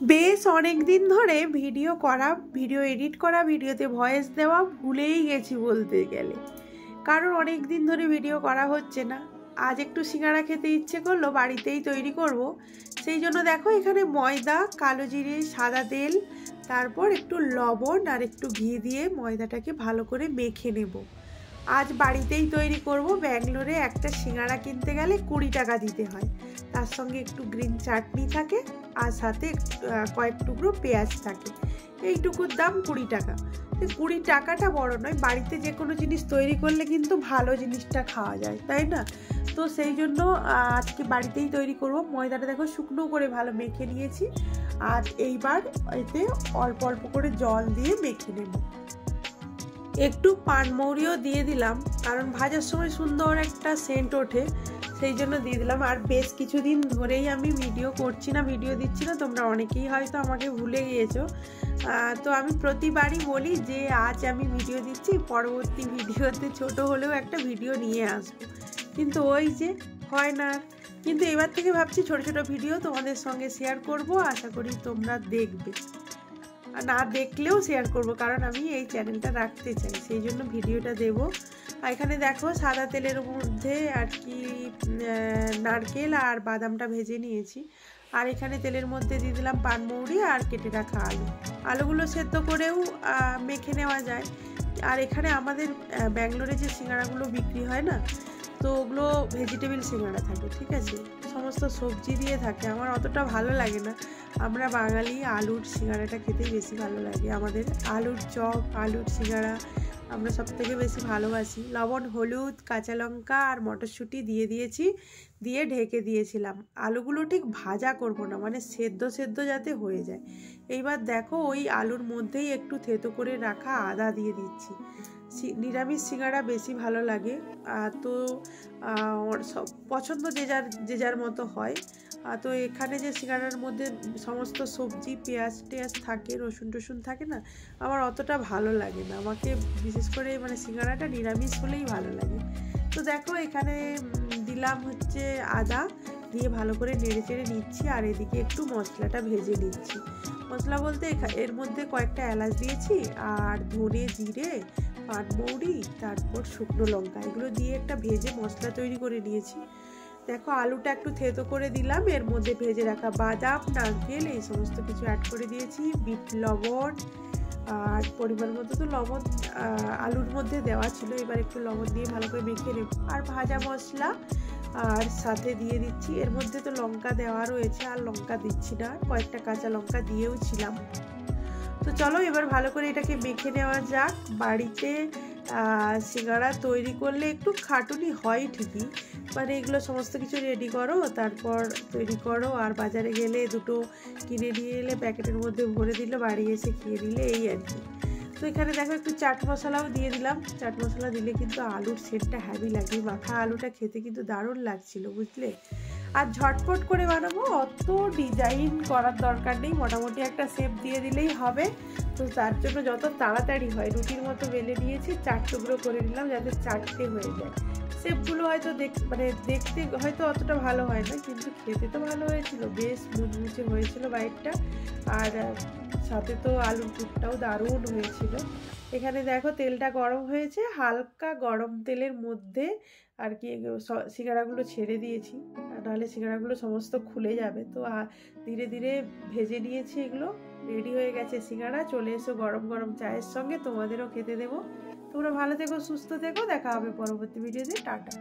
বেশ অনেক দিন ধরে ভিডিও করা, ভিডিও এডিট করা, ভিডিওতে ভয়েস দেওয়া ভুলেই গেছি বলতে গেলে, কারণ অনেক দিন ধরে ভিডিও করা হচ্ছে না। আজ একটু সিঙ্গারা খেতে ইচ্ছে করলো, বাড়িতেই তৈরি করব, সেই জন্য দেখো এখানে ময়দা, কালো জিরে, সাদা তেল, তারপর একটু লবণ আর একটু ঘি দিয়ে ময়দাটাকে ভালো করে মেখে নেব। আজ বাড়িতেই তৈরি করব। ব্যাঙ্গালোরে একটা সিঙ্গারা কিনতে গেলে 20 টাকা দিতে হয়, তার সঙ্গে একটু গ্রিন চাটনি থাকে আর সাথে কয়েক টুকরো পেঁয়াজ থাকে। এইটুকুর দাম 20 টাকা। 20 টাকাটা বড় নয়, বাড়িতে যে কোনো জিনিস তৈরি করলে কিন্তু ভালো জিনিসটা খাওয়া যায়, তাই না? তো সেই জন্য আজকে বাড়িতেই তৈরি করব। ময়দাটা দেখো শুকনো করে ভালো মেখে নিয়েছি, আর এইবার এতে অল্প অল্প করে জল দিয়ে মেখে নেব। একটু পানমৌরিও দিয়ে দিলাম, কারণ ভাজার সময় সুন্দর একটা সেন্ট ওঠে, সেই জন্য দিয়ে দিলাম। আর বেশ কিছুদিন ধরেই আমি ভিডিও করছি না, ভিডিও দিচ্ছি না, তোমরা অনেকেই হয়তো আমাকে ভুলে গিয়েছো। তো আমি প্রতিবারই বলি যে আজ আমি ভিডিও দিচ্ছি, পরবর্তী ভিডিওতে ছোট হলেও একটা ভিডিও নিয়ে আসবো, কিন্তু ওই যে হয় না। কিন্তু এবার থেকে ভাবছি ছোট ছোট ভিডিও তোমাদের সঙ্গে শেয়ার করব, আশা করি তোমরা দেখবে। না দেখলেও শেয়ার করব, কারণ আমি এই চ্যানেলটা রাখতে চাই, সেই জন্য ভিডিওটা দেব। এখানে দেখো সাদা তেলের মধ্যে আর কি নারকেল আর বাদামটা ভেজে নিয়েছি, আর এখানে তেলের মধ্যে দিয়ে দিলাম পানমৌরি আর কেটে রাখা আলু। আলুগুলো সেদ্ধ করেও মেখে নেওয়া যায়। আর এখানে আমাদের ব্যাঙ্গালোরে যে সিঙ্গারাগুলো বিক্রি হয় না, তো ওগুলো ভেজিটেবিল সিঙ্গারা থাকে, ঠিক আছে, সমস্ত সবজি দিয়ে থাকে। আমার অতটা ভালো লাগে না, আমরা বাঙালি আলুর সিঙ্গারাটা খেতেই বেশি ভালো লাগে। আমাদের আলুর চপ, আলুর সিঙ্গারা আমরা সব থেকে বেশি ভালোবাসি। লবণ, হলুদ, কাঁচা লঙ্কা আর মটরশুঁটি দিয়ে দিয়েছি, দিয়ে ঢেকে দিয়েছিলাম। আলুগুলো ঠিক ভাজা করব না, মানে সেদ্ধ সেদ্ধ যাতে হয়ে যায়। এইবার দেখো ওই আলুর মধ্যেই একটু থেতো করে রাখা আদা দিয়ে দিচ্ছি। নিরামিষ সিঙ্গারা বেশি ভালো লাগে, তো সব পছন্দ যে যার মতো হয়। তো এখানে যে সিঙ্গারার মধ্যে সমস্ত সবজি, পেঁয়াজ টেয়াজ থাকে, রসুন টসুন থাকে না, আমার অতটা ভালো লাগে না। আমাকে বিশেষ করে মানে সিঙ্গারাটা নিরামিষ হলেই ভালো লাগে। তো দেখো এখানে দিলাম হচ্ছে আদা, দিয়ে ভালো করে নেড়ে চেড়ে নিচ্ছি, আর এদিকে একটু মশলাটা ভেজে নিচ্ছি। মশলা বলতে এর মধ্যে কয়েকটা এলাচ দিয়েছি, আর ধনে, জিরে, পানমৌরি, তারপর শুকনো লঙ্কা, এগুলো দিয়ে একটা ভেজে মশলা তৈরি করে নিয়েছি। দেখো আলুটা একটু থেতো করে দিলাম, এর মধ্যে ভেজে রাখা বাদাম, নারকেল এই সমস্ত কিছু অ্যাড করে দিয়েছি, বিট লবণ, আর পরিমাণ মতো তো লবণ আলুর মধ্যে দেওয়া ছিল, এবার একটু লবণ দিয়ে ভালো করে মেখে নেব। আর ভাজা মশলা আর সাথে দিয়ে দিচ্ছি, এর মধ্যে তো লঙ্কা দেওয়া রয়েছে, আর লঙ্কা দিচ্ছি না, কয়েকটা কাঁচা লঙ্কা দিয়েও ছিলাম। তো চলো এবার ভালো করে এটাকে মেখে নেওয়া যাক। বাড়িতে সিঙ্গারা তৈরি করলে একটু খাটুনি হয় ঠিকই, মানে এগুলো সমস্ত কিছু রেডি করো, তারপর তৈরি করো, আর বাজারে গেলে দুটো কিনে নিয়ে এলে প্যাকেটের মধ্যে ভরে দিলে, বাড়ি এসে খেয়ে নিলে, এই আর কি। তো এখানে দেখো একটু চাট মশলাও দিয়ে দিলাম। চাট মশলা দিলে কিন্তু আলুর সেন্টটা হ্যাভি লাগে, মাখা আলুটা খেতে কিন্তু দারুণ লাগছিল, বুঝলে। আর ঝটপট করে বানাবো, অত ডিজাইন করার দরকার নেই, মোটামুটি একটা শেপ দিয়ে দিলেই হবে। তো তার জন্য যত তাড়াতাড়ি হয়, রুটির মতো বেলে নিয়েছি, 4 টুকরো করে নিলাম যাতে 4টে হয়ে যায়। শেপগুলো হয়তো দেখতে হয়তো অতটা ভালো হয় না, কিন্তু খেতে তো ভালো হয়েছিল, বেশ মুচমুচে হয়েছিল বাইটটা, আর সাথে তো আলুর পুরটাও দারুণ হয়েছিল। এখানে দেখো তেলটা গরম হয়েছে, হালকা গরম তেলের মধ্যে আর কি সিঙ্গারাগুলো ছেড়ে দিয়েছি, নাহলে সিঙ্গারাগুলো সমস্ত খুলে যাবে। তো ধীরে ধীরে ভেজে নিয়েছি, এগুলো রেডি হয়ে গেছে সিঙ্গারা। চলে এসো গরম গরম চায়ের সঙ্গে, তোমাদেরও খেতে দেবো। তোমরা ভালো থেকো, সুস্থ থেকো, দেখা হবে পরবর্তী ভিডিওতে। টাটা।